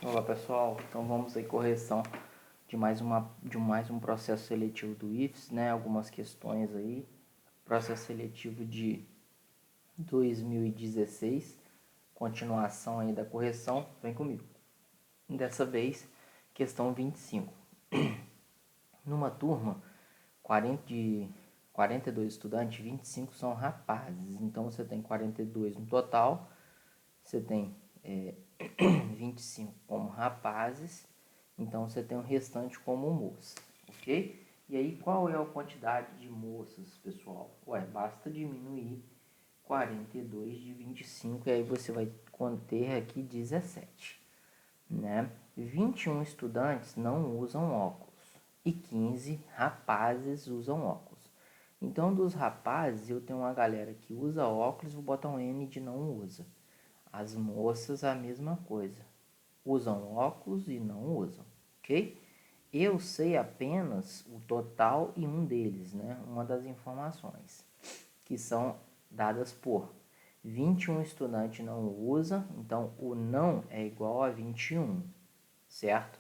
Olá pessoal, então vamos aí correção de mais um processo seletivo do IFES, né? Algumas questões aí, processo seletivo de 2016, continuação aí da correção, vem comigo. Dessa vez, questão 25. Numa turma 42 estudantes, 25 são rapazes, então você tem 42 no total, você tem 25 como rapazes, então você tem o restante como moças, ok? E aí qual é a quantidade de moças, pessoal? Ué, basta diminuir 42 de 25 e aí você vai conter aqui 17, né? 21 estudantes não usam óculos e 15 rapazes usam óculos. Então, dos rapazes, eu tenho uma galera que usa óculos, vou botar um N de não usa. As moças, a mesma coisa. Usam óculos e não usam, ok? Eu sei apenas o total e um deles, né? Uma das informações que são dadas por 21 estudantes não usa, então o não é igual a 21, certo?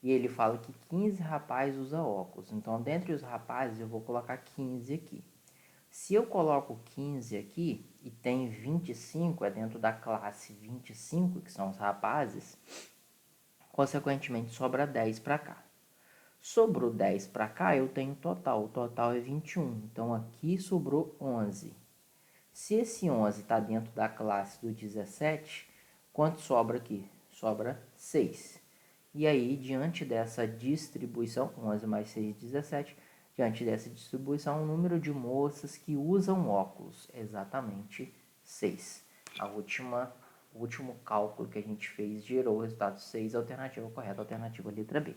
E ele fala que 15 rapazes usam óculos, então dentre os rapazes eu vou colocar 15 aqui. Se eu coloco 15 aqui e tem 25, é dentro da classe 25, que são os rapazes, consequentemente sobra 10 para cá. Sobrou 10 para cá, eu tenho total. O total é 21. Então aqui sobrou 11. Se esse 11 está dentro da classe do 17, quanto sobra aqui? Sobra 6. E aí, diante dessa distribuição, 11 mais 6, 17, diante dessa distribuição, o número de moças que usam óculos é exatamente 6. O último cálculo que a gente fez gerou o resultado 6, alternativa correta, alternativa letra B.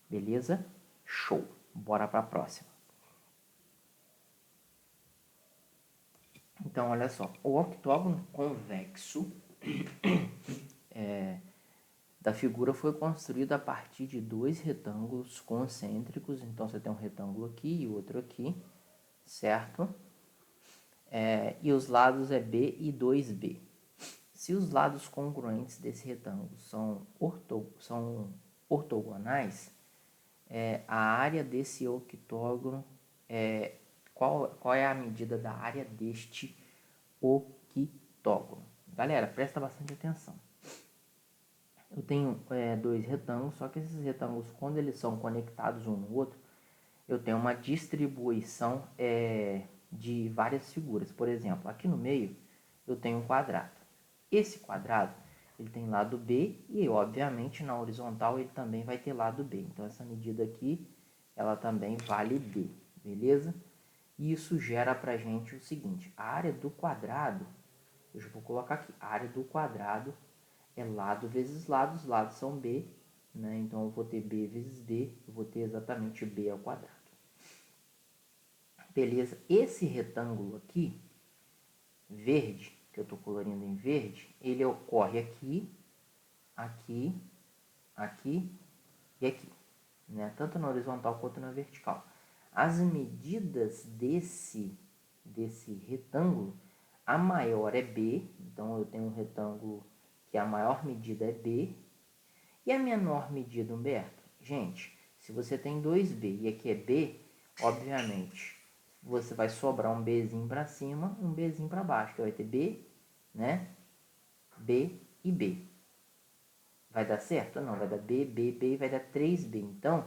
Beleza? Show! Bora para a próxima. Então, olha só, o octógono convexo da figura foi construído a partir de dois retângulos concêntricos. Então, você tem um retângulo aqui e outro aqui, certo? E os lados é B e 2B. Se os lados congruentes desse retângulo são ortogonais, a área desse octógono qual é a medida da área deste octógono? Galera, presta bastante atenção. Eu tenho dois retângulos, só que esses retângulos, quando eles são conectados um no outro, eu tenho uma distribuição de várias figuras. Por exemplo, aqui no meio eu tenho um quadrado. Esse quadrado ele tem lado B e, obviamente, na horizontal ele também vai ter lado B. Então, essa medida aqui, ela também vale B, beleza? E isso gera para a gente o seguinte, a área do quadrado, eu já vou colocar aqui, a área do quadrado é lado vezes lado, os lados são B, né? Então, eu vou ter B vezes B, eu vou ter exatamente B ao quadrado. Beleza? Esse retângulo aqui, verde, que eu estou colorindo em verde, ele ocorre aqui, aqui, aqui e aqui, né? Tanto na horizontal quanto na vertical. As medidas desse retângulo, a maior é B, então eu tenho um retângulo que a maior medida é B, e a menor medida, Humberto? Gente, se você tem 2B e aqui é B, obviamente, você vai sobrar um Bzinho para cima, um Bzinho para baixo, que vai ter B, né? B e B. Vai dar certo? Não, vai dar B, B, B e vai dar 3B. Então,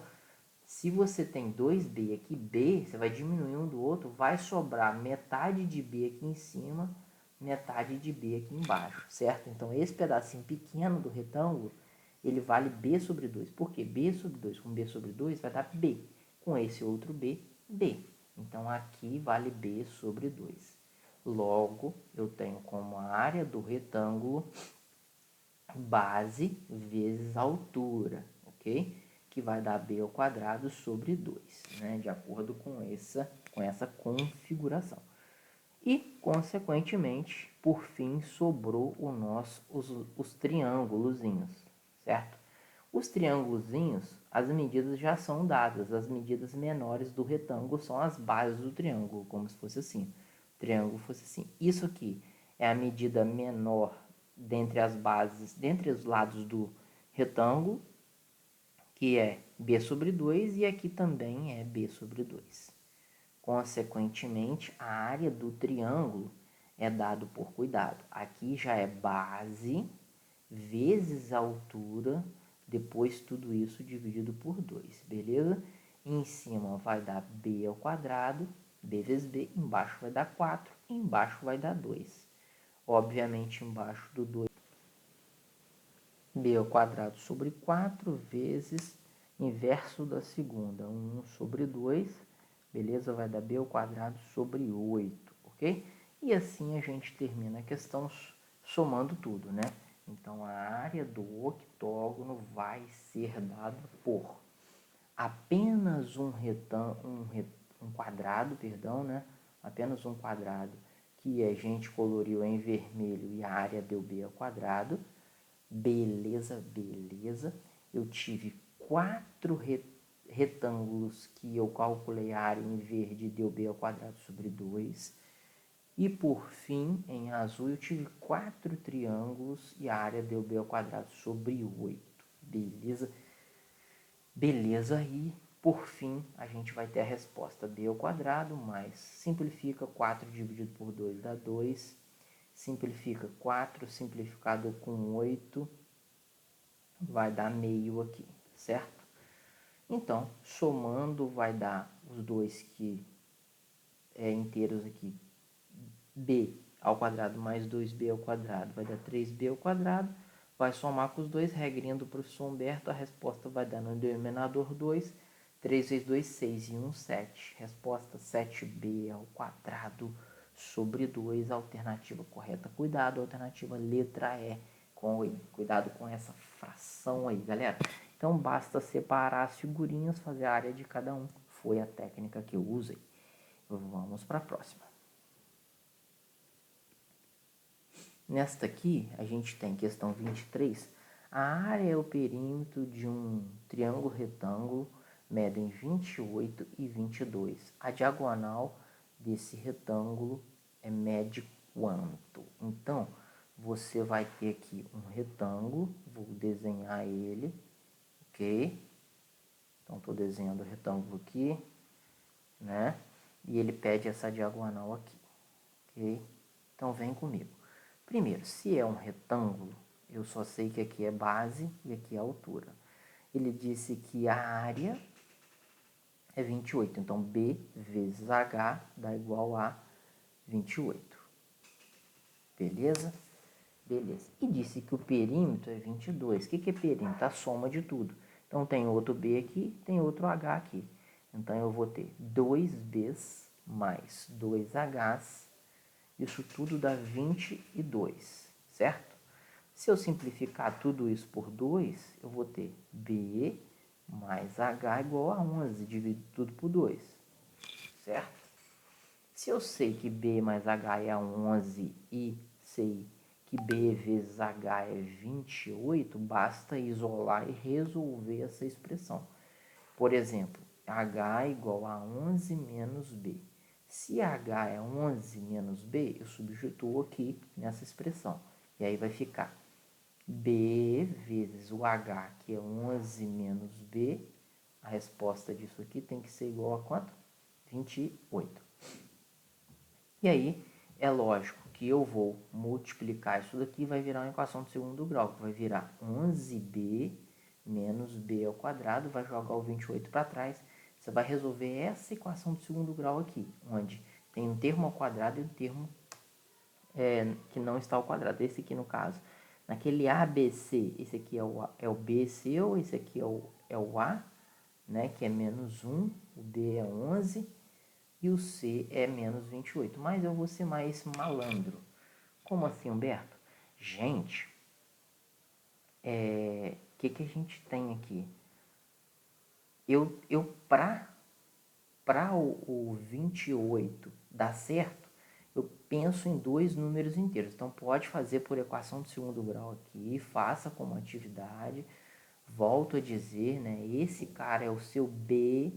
se você tem 2B aqui, B, você vai diminuir um do outro, vai sobrar metade de B aqui em cima, metade de B aqui embaixo, certo? Então, esse pedacinho pequeno do retângulo, ele vale B sobre 2. Por quê? B sobre 2 com B sobre 2 vai dar B. Com esse outro B, B. Então, aqui vale B sobre 2. Logo, eu tenho como a área do retângulo base vezes altura, ok? Que vai dar B ao quadrado sobre 2, né? De acordo com essa configuração. E, consequentemente, por fim, sobrou os triângulozinhos, certo? Os triângulozinhos, as medidas já são dadas. As medidas menores do retângulo são as bases do triângulo, como se fosse assim. O triângulo fosse assim. Isso aqui é a medida menor dentre as bases, dentre os lados retângulo, que é b sobre 2, e aqui também é b sobre 2. Consequentemente, a área do triângulo é dado por cuidado. Aqui já é base vezes a altura, depois tudo isso dividido por 2, beleza? Em cima vai dar b ao quadrado, b vezes b, embaixo vai dar 4, embaixo vai dar 2. Obviamente, embaixo do 2, b ao quadrado sobre 4 vezes inverso da segunda, 1 sobre 2, beleza? Vai dar b ao quadrado sobre 8, ok? E assim a gente termina a questão somando tudo, né? Então, a área do octógono vai ser dada por apenas um quadrado, perdão, né? Apenas um quadrado que a gente coloriu em vermelho e a área deu b ao quadrado. Beleza, beleza. Eu tive 4 retângulos que eu calculei a área em verde e deu b ao quadrado sobre 2. E por fim, em azul, eu tive 4 triângulos e a área deu b ao quadrado sobre 8. Beleza? Beleza, e por fim, a gente vai ter a resposta b ao quadrado mais, simplifica, 4 dividido por 2 dá 2, simplifica 4, simplificado com 8, vai dar meio aqui, certo? Então, somando, vai dar os dois que inteiros aqui, b ao quadrado mais 2b ao quadrado vai dar 3b ao quadrado. Vai somar com os dois, regrinha do professor Humberto, a resposta vai dar no denominador 2. 3 vezes 2, 6 e 1, 7. Resposta 7b ao quadrado sobre 2, alternativa correta. Cuidado, alternativa letra E. Cuidado com essa fração aí, galera. Então, basta separar as figurinhas, fazer a área de cada um. Foi a técnica que eu usei. Vamos para a próxima. Nesta aqui, a gente tem questão 23. A área é o perímetro de um triângulo retângulo, medem 28 e 22. A diagonal desse retângulo mede quanto? Então, você vai ter aqui um retângulo, vou desenhar ele, ok? Então, estou desenhando o retângulo aqui, né? E ele pede essa diagonal aqui, ok? Então, vem comigo. Primeiro, se é um retângulo, eu só sei que aqui é base e aqui é altura. Ele disse que a área é 28, então B vezes H dá igual a 28. Beleza? Beleza. E disse que o perímetro é 22. O que é perímetro? A soma de tudo. Então, tem outro B aqui, tem outro H aqui. Então, eu vou ter 2Bs mais 2Hs. Isso tudo dá 22, certo? Se eu simplificar tudo isso por 2, eu vou ter B mais H igual a 11, divido tudo por 2, certo? Se eu sei que B mais H é 11 e sei que B vezes H é 28, basta isolar e resolver essa expressão. Por exemplo, H igual a 11 menos B. Se H é 11 menos B, eu substituo aqui nessa expressão. E aí vai ficar B vezes o H, que é 11 menos B. A resposta disso aqui tem que ser igual a quanto? 28. E aí, é lógico que eu vou multiplicar isso daqui, vai virar uma equação de segundo grau, que vai virar 11b menos b ao quadrado, vai jogar o 28 para trás. Você vai resolver essa equação de segundo grau aqui, onde tem um termo ao quadrado e um termo que não está ao quadrado. Esse aqui, no caso, naquele ABC, esse aqui é o BC, ou esse aqui é o A, né, que é menos 1, o B é 11, e o C é menos 28. Mas eu vou ser mais malandro. Como assim, Humberto? Gente, que a gente tem aqui? Para o 28 dar certo, eu penso em dois números inteiros. Então, pode fazer por equação de segundo grau aqui, faça como atividade. Volto a dizer, né? Esse cara é o seu B,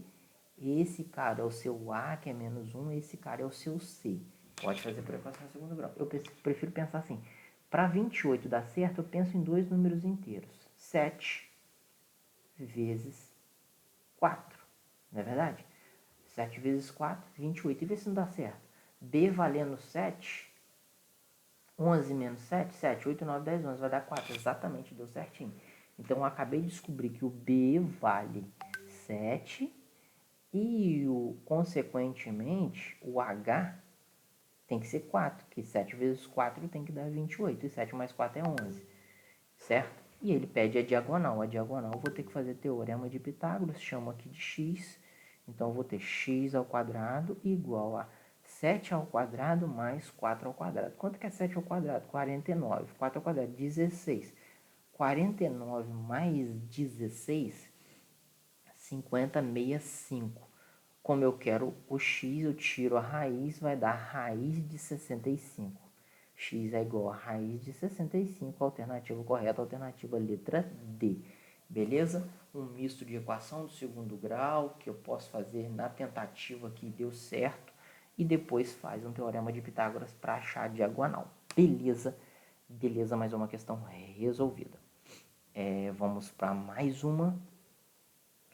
esse cara é o seu A, que é menos 1, esse cara é o seu C. Pode fazer por equação de segundo grau. Eu prefiro pensar assim. Para 28 dar certo, eu penso em dois números inteiros. 7 vezes 4, não é verdade? 7 vezes 4, 28. E vê se não dá certo. B valendo 7, 11 menos 7, 7, 8, 9, 10, 11. Vai dar 4. Exatamente, deu certinho. Então, eu acabei de descobrir que o B vale 7 e, consequentemente, o H tem que ser 4, que 7 vezes 4 tem que dar 28. E 7 mais 4 é 11, certo? E ele pede a diagonal. A diagonal eu vou ter que fazer teorema de Pitágoras, chamo aqui de x. Então, eu vou ter x ao quadrado igual a 7 ao quadrado mais 4 ao quadrado. Quanto que é 7 ao quadrado? 49. 4 ao quadrado, 16. 49 mais 16, 50, 65. Como eu quero o x, eu tiro a raiz, vai dar raiz de 65. X é igual a raiz de 65, alternativa correta, alternativa letra D. Beleza? Um misto de equação do segundo grau, que eu posso fazer na tentativa que deu certo, e depois faz um teorema de Pitágoras para achar a diagonal. Beleza? Beleza, mais uma questão resolvida. Vamos para mais uma.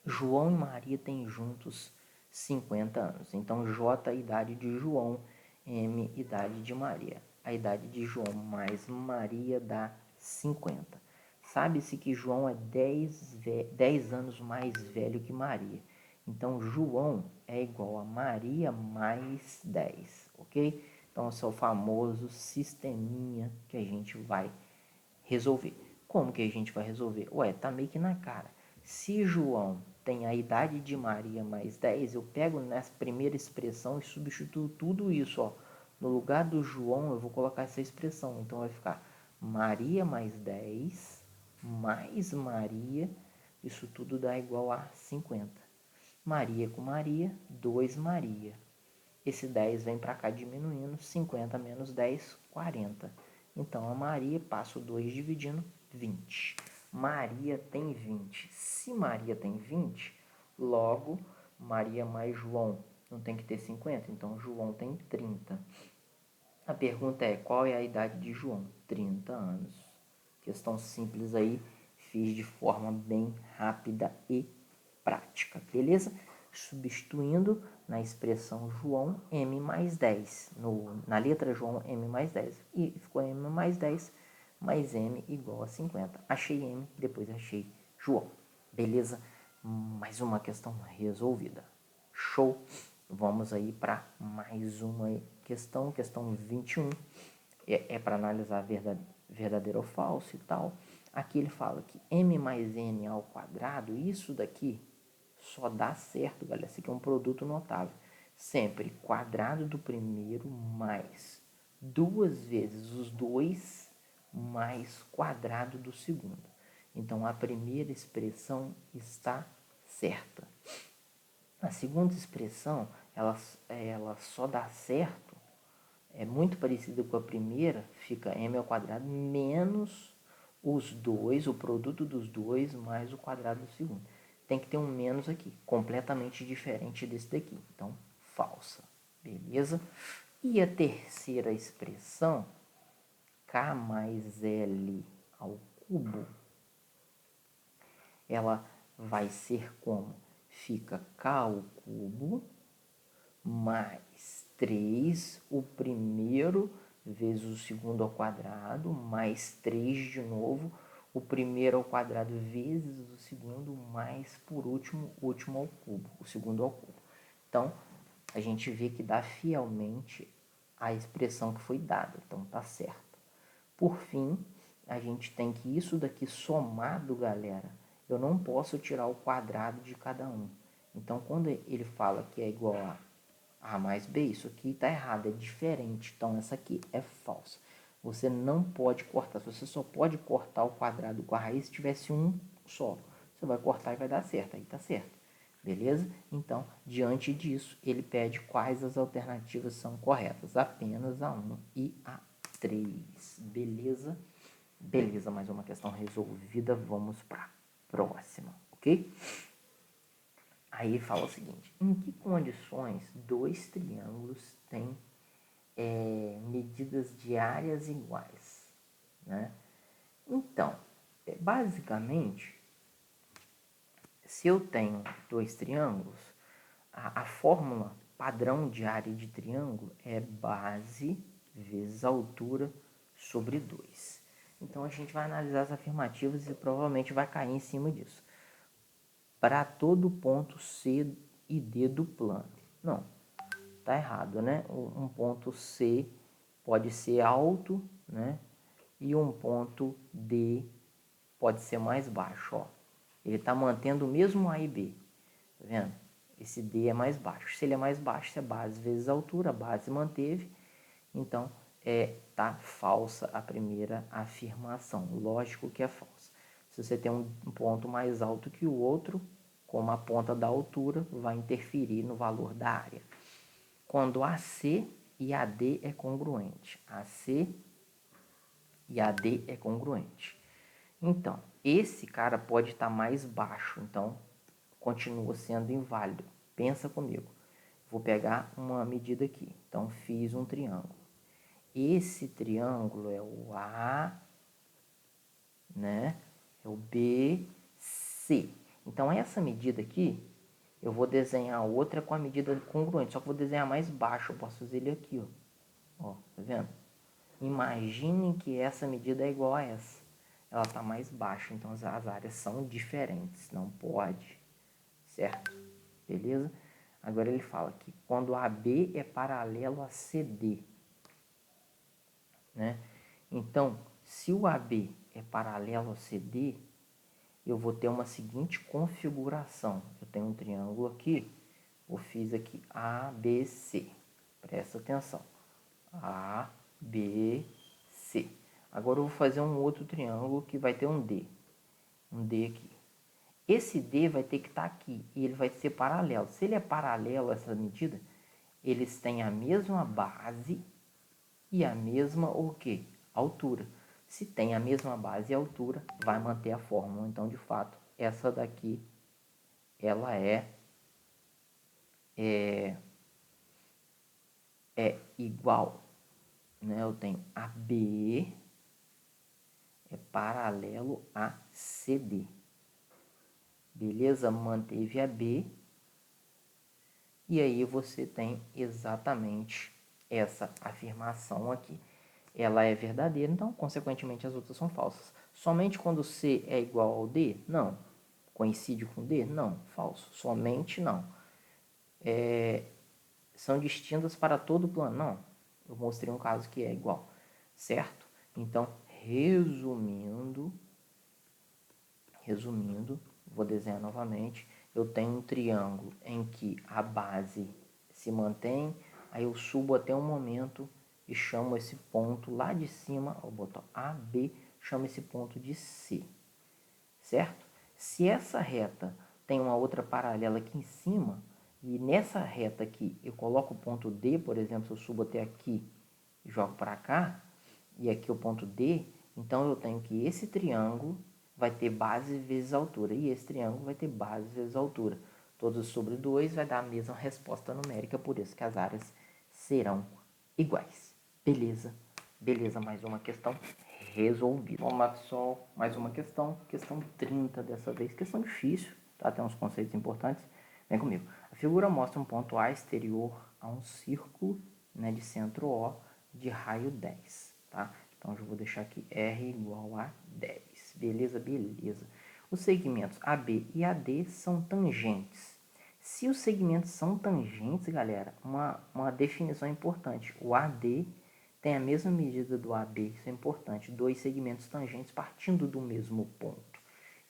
João e Maria têm juntos 50 anos. Então, J, a idade de João, M, idade de Maria. A idade de João mais Maria dá 50. Sabe-se que João é 10 anos mais velho que Maria. Então, João é igual a Maria mais 10, ok? Então, esse é o famoso sisteminha que a gente vai resolver. Como que a gente vai resolver? Ué, tá meio que na cara. Se João tem a idade de Maria mais 10, eu pego nessa primeira expressão e substituo tudo isso, ó. No lugar do João, eu vou colocar essa expressão. Então, vai ficar Maria mais 10 mais Maria. Isso tudo dá igual a 50. Maria com Maria, 2 Maria. Esse 10 vem para cá diminuindo, 50 menos 10, 40. Então, a Maria passa o 2 dividindo, 20. Maria tem 20. Se Maria tem 20, logo, Maria mais João não tem que ter 50, então João tem 30. A pergunta é, qual é a idade de João? 30 anos. Questão simples aí, fiz de forma bem rápida e prática, beleza? Substituindo na expressão João, M mais 10. Na letra João, M mais 10. E ficou M mais 10 mais M igual a 50. Achei M, depois achei João. Beleza? Mais uma questão resolvida. Show! Vamos aí para mais uma questão, questão 21. É para analisar verdadeiro ou falso e tal. Aqui ele fala que M mais N ao quadrado, isso daqui só dá certo, galera. Isso aqui é um produto notável. Sempre quadrado do primeiro mais 2 vezes os 2 mais quadrado do segundo. Então, a primeira expressão está certa. A segunda expressão, ela só dá certo, é muito parecida com a primeira, fica m ao quadrado menos os dois, o produto dos dois, mais o quadrado do segundo. Tem que ter um menos aqui, completamente diferente desse daqui. Então, falsa. Beleza? E a terceira expressão, k mais l ao cubo, ela vai ser como? Fica k ao cubo mais 3, o primeiro vezes o segundo ao quadrado, mais 3 de novo, o primeiro ao quadrado vezes o segundo, mais, por último, o último ao cubo, o segundo ao cubo. Então, a gente vê que dá fielmente a expressão que foi dada, então tá certo. Por fim, a gente tem que isso daqui somado, galera, eu não posso tirar o quadrado de cada um. Então, quando ele fala que é igual a A mais B, isso aqui está errado, é diferente. Então, essa aqui é falsa. Você não pode cortar. Você só pode cortar o quadrado com a raiz se tivesse um só. Você vai cortar e vai dar certo. Aí está certo. Beleza? Então, diante disso, ele pede quais as alternativas são corretas. Apenas a 1 e a 3. Beleza? Beleza, mais uma questão resolvida. Vamos para a próxima, ok? Aí fala o seguinte, em que condições dois triângulos têm medidas de áreas iguais? Né? Então, basicamente, se eu tenho dois triângulos, a fórmula padrão de área de triângulo é base vezes altura sobre 2. Então, a gente vai analisar as afirmativas e provavelmente vai cair em cima disso. Para todo ponto C e D do plano. Não, tá errado, né? Um ponto C pode ser alto, né? E um ponto D pode ser mais baixo, ó. Ele está mantendo o mesmo A e B, tá vendo? Esse D é mais baixo. Se ele é mais baixo, isso é base vezes altura, a base manteve. Então, tá falsa a primeira afirmação. Lógico que é falsa. Se você tem um ponto mais alto que o outro, como a ponta da altura, vai interferir no valor da área. Quando AC e AD é congruente. AC e AD é congruente. Então, esse cara pode estar mais baixo, então continua sendo inválido. Pensa comigo. Vou pegar uma medida aqui. Então, fiz um triângulo. Esse triângulo é o A, né? É o BC. Então, essa medida aqui, eu vou desenhar outra com a medida congruente. Só que eu vou desenhar mais baixo. Eu posso fazer ele aqui, ó. Ó, tá vendo? Imaginem que essa medida é igual a essa. Ela está mais baixa, então as áreas são diferentes. Não pode, certo? Beleza? Agora ele fala que quando AB é paralelo a CD, né? Então, se o AB é paralelo a CD, eu vou ter uma seguinte configuração. Eu tenho um triângulo aqui, eu fiz aqui ABC. Presta atenção. ABC. Agora eu vou fazer um outro triângulo que vai ter um D. Um D aqui. Esse D vai ter que estar aqui e ele vai ser paralelo. Se ele é paralelo a essa medida, eles têm a mesma base e a mesma o quê? Altura. Se tem a mesma base e altura, vai manter a fórmula. Então, de fato, essa daqui, ela é igual. Né? Eu tenho AB é paralelo a CD. Beleza? Manteve a B. E aí você tem exatamente essa afirmação aqui. Ela é verdadeira, então, consequentemente, as outras são falsas. Somente quando C é igual ao D? Não. Coincide com D? Não. Falso. Somente não. São distintas para todo o plano? Não. Eu mostrei um caso que é igual. Certo? Então, resumindo, vou desenhar novamente. Eu tenho um triângulo em que a base se mantém, aí eu subo até um momento e chamo esse ponto lá de cima, vou botar AB, chamo esse ponto de C, certo? Se essa reta tem uma outra paralela aqui em cima, e nessa reta aqui eu coloco o ponto D, por exemplo, se eu subo até aqui e jogo para cá, e aqui o ponto D, então eu tenho que esse triângulo vai ter base vezes altura, e esse triângulo vai ter base vezes altura. Todos sobre 2 vai dar a mesma resposta numérica, por isso que as áreas serão iguais. Beleza? Beleza, mais uma questão resolvida. Vamos lá, pessoal, mais uma questão 30 dessa vez, questão difícil, tá? Tem uns conceitos importantes. Vem comigo. A figura mostra um ponto A exterior a um círculo, né, de centro O de raio 10, tá? Então, eu vou deixar aqui R igual a 10. Beleza? Beleza. Os segmentos AB e AD são tangentes. Se os segmentos são tangentes, galera, uma definição importante. O AD tem a mesma medida do AB, isso é importante. Dois segmentos tangentes partindo do mesmo ponto.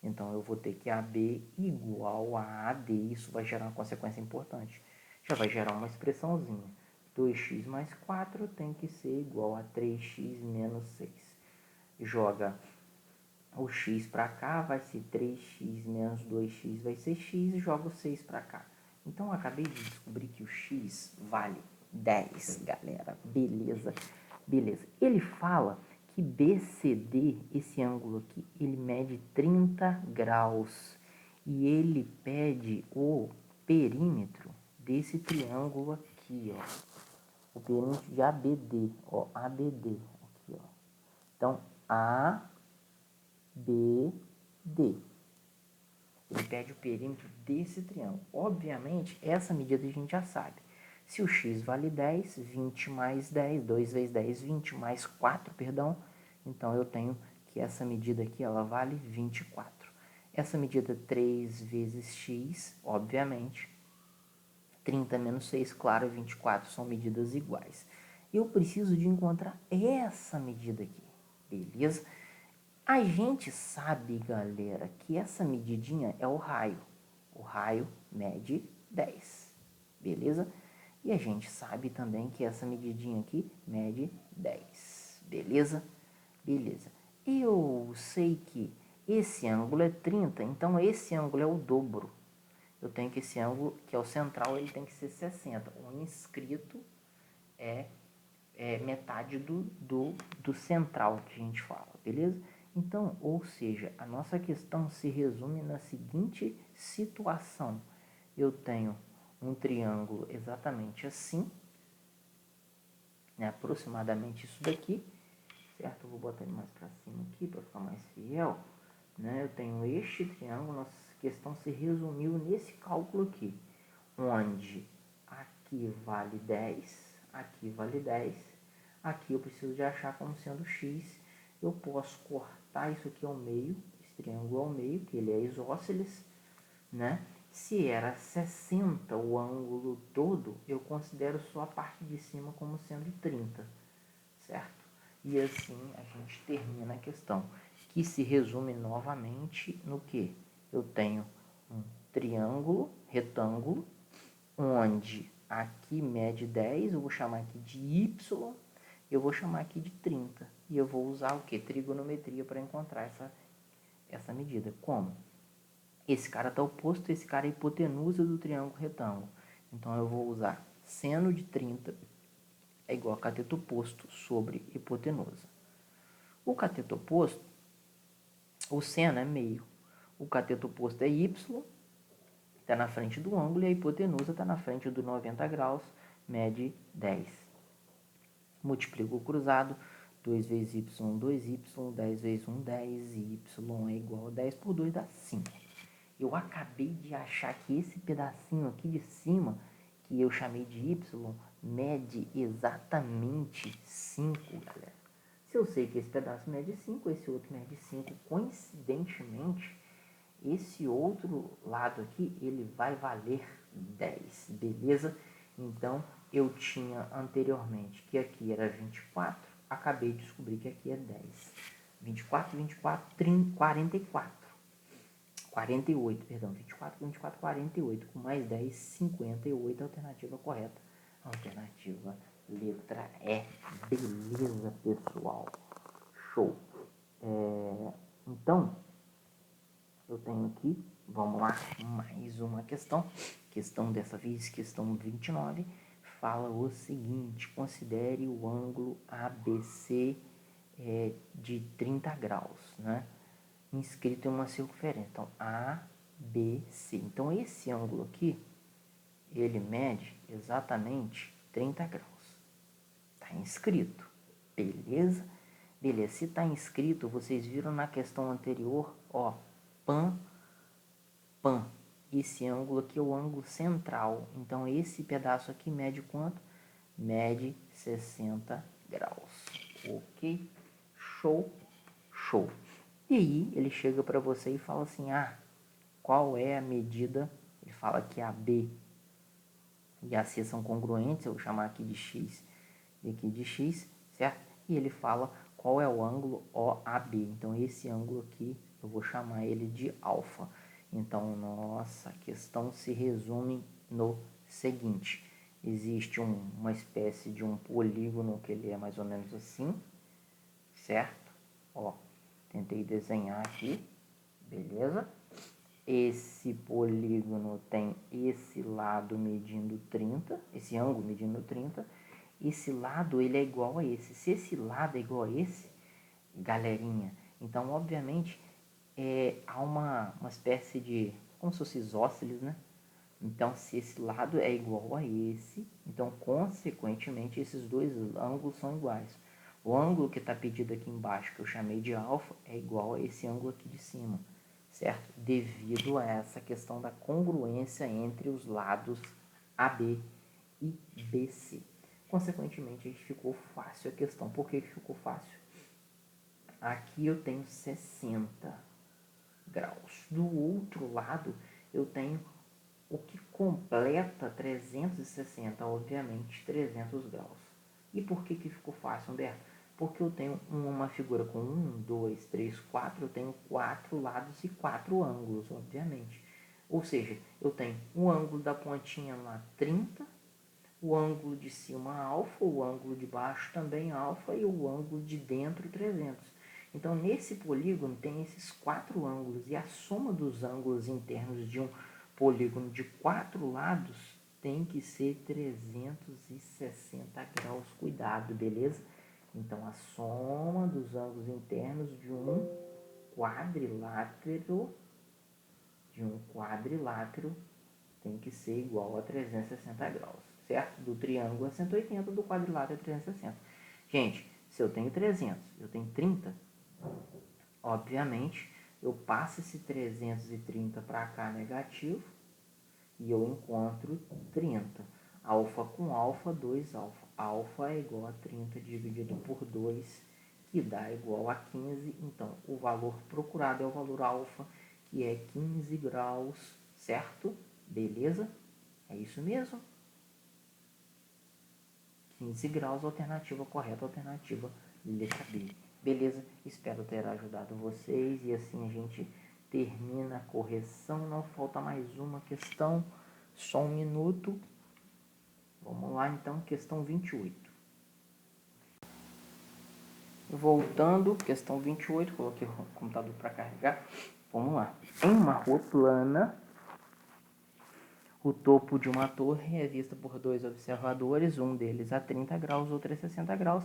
Então, eu vou ter que AB igual a AD. Isso vai gerar uma consequência importante. Já vai gerar uma expressãozinha. 2x mais 4 tem que ser igual a 3x menos 6. Joga o x para cá, vai ser 3x menos 2x, vai ser x, e joga o 6 para cá. Então, eu acabei de descobrir que o x vale 10, galera. Beleza, beleza. Ele fala que BCD, esse ângulo aqui, ele mede 30 graus. E ele pede o perímetro desse triângulo aqui, ó. O perímetro de ABD, ó, ABD, aqui, ó. Então, BD. Ele pede o perímetro desse triângulo. Obviamente, essa medida a gente já sabe. Se o x vale 10, 20 mais 10, 2 vezes 10, 20 mais 4, perdão. Então, eu tenho que essa medida aqui, ela vale 24. Essa medida 3 vezes x, obviamente. 30 menos 6, claro, 24 são medidas iguais. Eu preciso de encontrar essa medida aqui, beleza? A gente sabe, galera, que essa medidinha é o raio. O raio mede 10, beleza? E a gente sabe também que essa medidinha aqui mede 10, beleza? Beleza. Eu sei que esse ângulo é 30, então esse ângulo é o dobro. Eu tenho que esse ângulo, que é o central, ele tem que ser 60. O inscrito é metade do central que a gente fala, beleza? Então, ou seja, a nossa questão se resume na seguinte situação. Eu tenho um triângulo exatamente assim, né, aproximadamente isso daqui, certo? Eu vou botar ele mais para cima aqui para ficar mais fiel, né? Eu tenho este triângulo, nossa questão se resumiu nesse cálculo aqui, onde aqui vale 10, aqui vale 10, aqui eu preciso de achar como sendo x. Eu posso cortar isso aqui ao meio, esse triângulo ao meio, que ele é isósceles, né? Se era 60 o ângulo todo, eu considero só a parte de cima como sendo 30, certo? E assim a gente termina a questão, que se resume novamente no que? Eu tenho um triângulo, retângulo, onde aqui mede 10, eu vou chamar aqui de y, eu vou chamar aqui de 30. E eu vou usar o que? Trigonometria para encontrar essa medida. Como? Esse cara está oposto, esse cara é a hipotenusa do triângulo retângulo. Então, eu vou usar seno de 30 é igual a cateto oposto sobre hipotenusa. O cateto oposto, o seno é meio. O cateto oposto é y, está na frente do ângulo, e a hipotenusa está na frente do 90 graus, mede 10. Multiplico o cruzado, 2 vezes y, 2y, 10 vezes 1, 10, y é igual a 10 por 2, dá 5. Eu acabei de achar que esse pedacinho aqui de cima, que eu chamei de y, mede exatamente 5, galera. Se eu sei que esse pedaço mede 5, esse outro mede 5, coincidentemente, esse outro lado aqui, ele vai valer 10, beleza? Então, eu tinha anteriormente que aqui era 24, acabei de descobrir que aqui é 10. 24, 24, 30, 44. 48, perdão, 24, 24, 48, com mais 10, 58, alternativa correta. Alternativa letra E. Beleza, pessoal? Show. Então, eu tenho aqui, vamos lá, mais uma questão. Questão dessa vez, questão 29, fala o seguinte: considere o ângulo ABC de 30 graus, né? Inscrito em uma circunferência. Então, ABC. Então, esse ângulo aqui, ele mede exatamente 30 graus. Está inscrito. Beleza? Beleza. Se está inscrito, vocês viram na questão anterior, ó, pan. Esse ângulo aqui é o ângulo central. Então, esse pedaço aqui mede quanto? Mede 60 graus. Ok? Show? Show. E aí, ele chega para você e fala assim, qual é a medida? Ele fala que a B e a C são congruentes, eu vou chamar aqui de X e aqui de X, certo? E ele fala qual é o ângulo OAB. Então, esse ângulo aqui, eu vou chamar ele de alfa. Então, nossa questão se resume no seguinte. Existe uma espécie de um polígono que ele é mais ou menos assim, certo? Ó, tentei desenhar aqui, beleza? Esse polígono tem esse lado medindo 30, esse ângulo medindo 30. Esse lado, ele é igual a esse. Se esse lado é igual a esse, galerinha, então, obviamente, há uma espécie de, como se fosse isósceles, né? Então, se esse lado é igual a esse, então, consequentemente, esses dois ângulos são iguais. O ângulo que está pedido aqui embaixo, que eu chamei de alfa, é igual a esse ângulo aqui de cima, certo? Devido a essa questão da congruência entre os lados AB e BC. Consequentemente, a gente ficou fácil a questão. Por que ficou fácil? Aqui eu tenho 60 graus. Do outro lado, eu tenho o que completa 360, obviamente, 300 graus. E por que ficou fácil, Humberto? Porque eu tenho uma figura com 1, 2, 3, 4, eu tenho 4 lados e 4 ângulos, obviamente. Ou seja, eu tenho o ângulo da pontinha lá 30, o ângulo de cima alfa, o ângulo de baixo também alfa e o ângulo de dentro 300. Então, nesse polígono tem esses 4 ângulos e a soma dos ângulos internos de um polígono de 4 lados tem que ser 360 graus. Cuidado, beleza? Então, a soma dos ângulos internos de um quadrilátero tem que ser igual a 360 graus, certo? Do triângulo é 180, do quadrilátero é 360. Gente, se eu tenho 300, eu tenho 30, obviamente, eu passo esse 330 para cá negativo e eu encontro 30. Alfa com alfa, 2 alfa. Alfa é igual a 30 dividido por 2, que dá igual a 15. Então, o valor procurado é o valor alfa, que é 15 graus, certo? Beleza? É isso mesmo? 15 graus, alternativa correta, alternativa letra B. Beleza? Espero ter ajudado vocês e assim a gente termina a correção. Não falta mais uma questão, só um minuto. Vamos lá então, questão 28. Voltando, questão 28, coloquei o computador para carregar. Vamos lá. Em uma rua plana, o topo de uma torre é vista por 2 observadores, um deles a 30 graus, outro a 60 graus.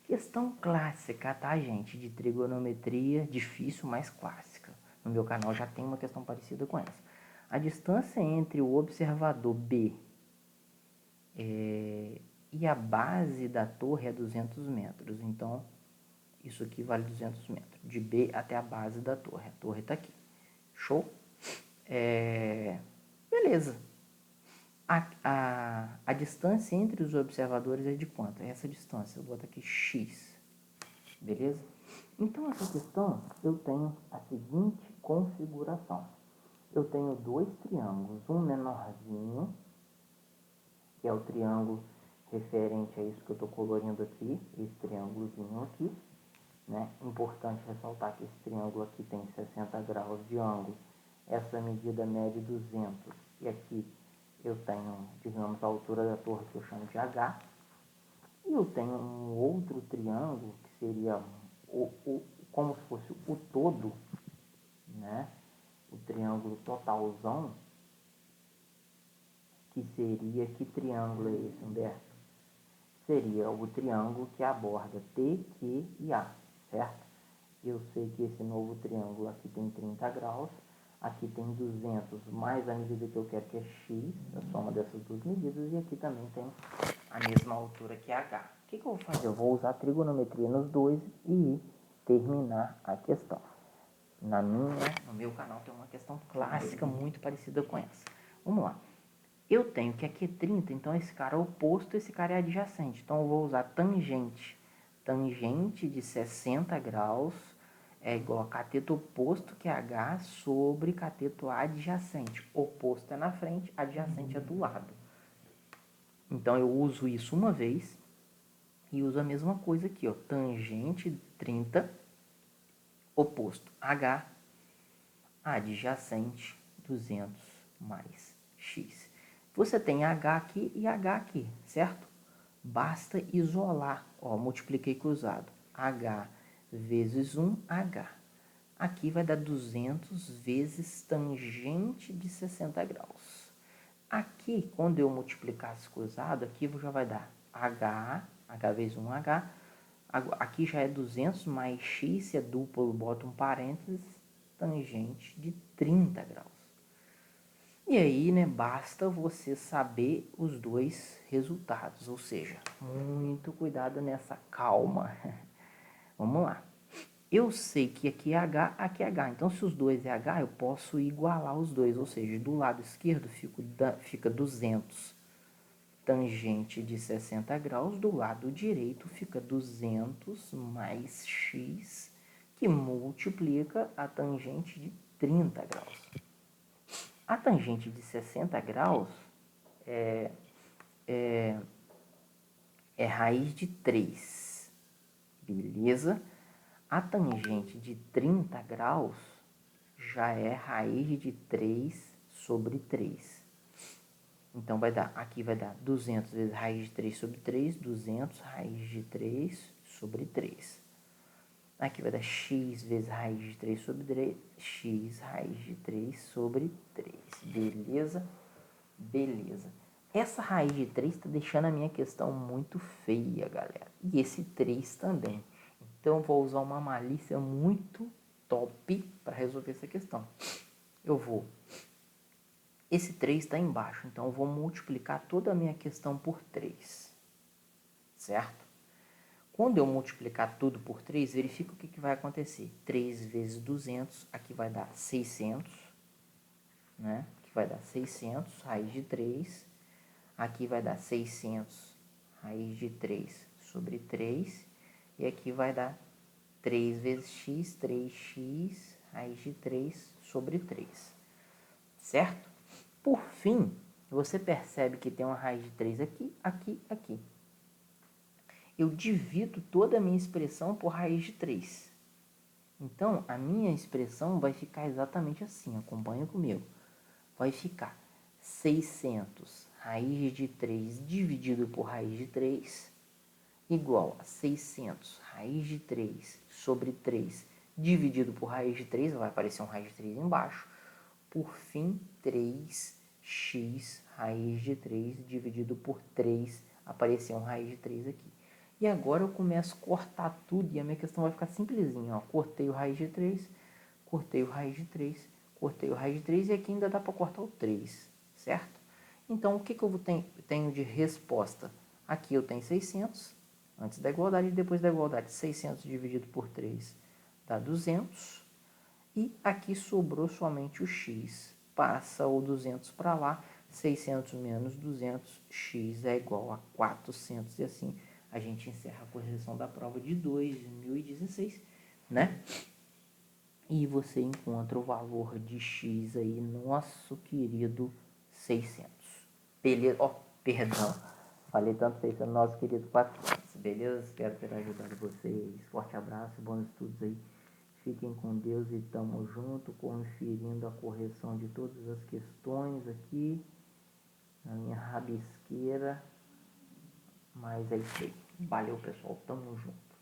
Questão clássica, tá, gente? De trigonometria, difícil, mas clássica. No meu canal já tem uma questão parecida com essa. A distância entre o observador B e a base da torre é 200 metros. Então, isso aqui vale 200 metros. De B até a base da torre. A torre está aqui. Show? Beleza. A distância entre os observadores é de quanto? É essa distância. Eu boto aqui X. Beleza? Então, essa questão, eu tenho a seguinte configuração. Eu tenho 2 triângulos. Um menorzinho, que é o triângulo referente a isso que eu estou colorindo aqui. Esse triângulozinho aqui. Né? Importante ressaltar que esse triângulo aqui tem 60 graus de ângulo. Essa medida mede 200. E aqui eu tenho, digamos, a altura da torre que eu chamo de H. E eu tenho um outro triângulo que seria como se fosse o todo, né? O triângulo totalzão, que seria, que triângulo é esse, Humberto? Seria o triângulo que aborda T, Q e A, certo? Eu sei que esse novo triângulo aqui tem 30 graus, aqui tem 200, mais a medida que eu quero, que é X, a soma dessas duas medidas, e aqui também tem a mesma altura que H. O que eu vou fazer? Eu vou usar a trigonometria nos dois e terminar a questão. No meu canal tem uma questão clássica muito parecida com essa. Vamos lá. Eu tenho que aqui é 30, então esse cara é oposto, esse cara é adjacente. Então eu vou usar tangente. Tangente de 60 graus é igual a cateto oposto, que é H, sobre cateto adjacente. Oposto é na frente, adjacente é do lado. Então eu uso isso uma vez e uso a mesma coisa aqui, ó. Tangente 30, oposto H, adjacente 200 mais X. Você tem H aqui e H aqui, certo? Basta isolar, ó, multipliquei cruzado. H vezes 1, H. Aqui vai dar 200 vezes tangente de 60 graus. Aqui, quando eu multiplicar esse cruzado, aqui já vai dar H vezes 1, H. Aqui já é 200 mais X, se é duplo, eu boto um parênteses, tangente de 30 graus. E E aí, né, basta você saber os dois resultados, ou seja, muito cuidado nessa calma. Vamos lá. Eu sei que aqui é H, aqui é H. Então, se os dois é H, eu posso igualar os dois. Ou seja, do lado esquerdo fica 200 tangente de 60 graus. Do lado direito fica 200 mais x, que multiplica a tangente de 30 graus. A tangente de 60 graus é raiz de 3, beleza? A tangente de 30 graus já é raiz de 3 sobre 3. Então, aqui vai dar 200 vezes raiz de 3 sobre 3, 200 raiz de 3 sobre 3. Aqui vai dar x vezes raiz de 3 sobre 3, x raiz de 3 sobre 3. Beleza? Beleza. Essa raiz de 3 está deixando a minha questão muito feia, galera. E esse 3 também. Então, eu vou usar uma malícia muito top para resolver essa questão. Esse 3 está embaixo, então eu vou multiplicar toda a minha questão por 3. Certo? Quando eu multiplicar tudo por 3, verifica o que vai acontecer. 3 vezes 200, aqui vai dar 600, né? Aqui vai dar 600, raiz de 3. Aqui vai dar 600, raiz de 3 sobre 3. E aqui vai dar 3 vezes x, 3x, raiz de 3 sobre 3. Certo? Por fim, você percebe que tem uma raiz de 3 aqui, aqui, aqui. Eu divido toda a minha expressão por raiz de 3. Então, a minha expressão vai ficar exatamente assim, acompanha comigo. Vai ficar 600 raiz de 3 dividido por raiz de 3 igual a 600 raiz de 3 sobre 3 dividido por raiz de 3, vai aparecer um raiz de 3 embaixo. Por fim, 3x raiz de 3 dividido por 3, apareceu um raiz de 3 aqui. E agora eu começo a cortar tudo e a minha questão vai ficar simplesinha. Ó. Cortei o raiz de 3, cortei o raiz de 3, cortei o raiz de 3 e aqui ainda dá para cortar o 3, certo? Então, o que eu tenho de resposta? Aqui eu tenho 600, antes da igualdade e depois da igualdade. 600 dividido por 3 dá 200. E aqui sobrou somente o x. Passa o 200 para lá. 600 menos 200, x é igual a 400. E assim a gente encerra a correção da prova de 2016, né? E você encontra o valor de x aí, nosso querido 600. Beleza? Ó, perdão. Falei tanto 600, nosso querido 400. Beleza? Espero ter ajudado vocês. Forte abraço, bons estudos aí. Fiquem com Deus e tamo junto, conferindo a correção de todas as questões aqui na minha rabisqueira. Mas é isso aí. Valeu, pessoal. Tamo junto.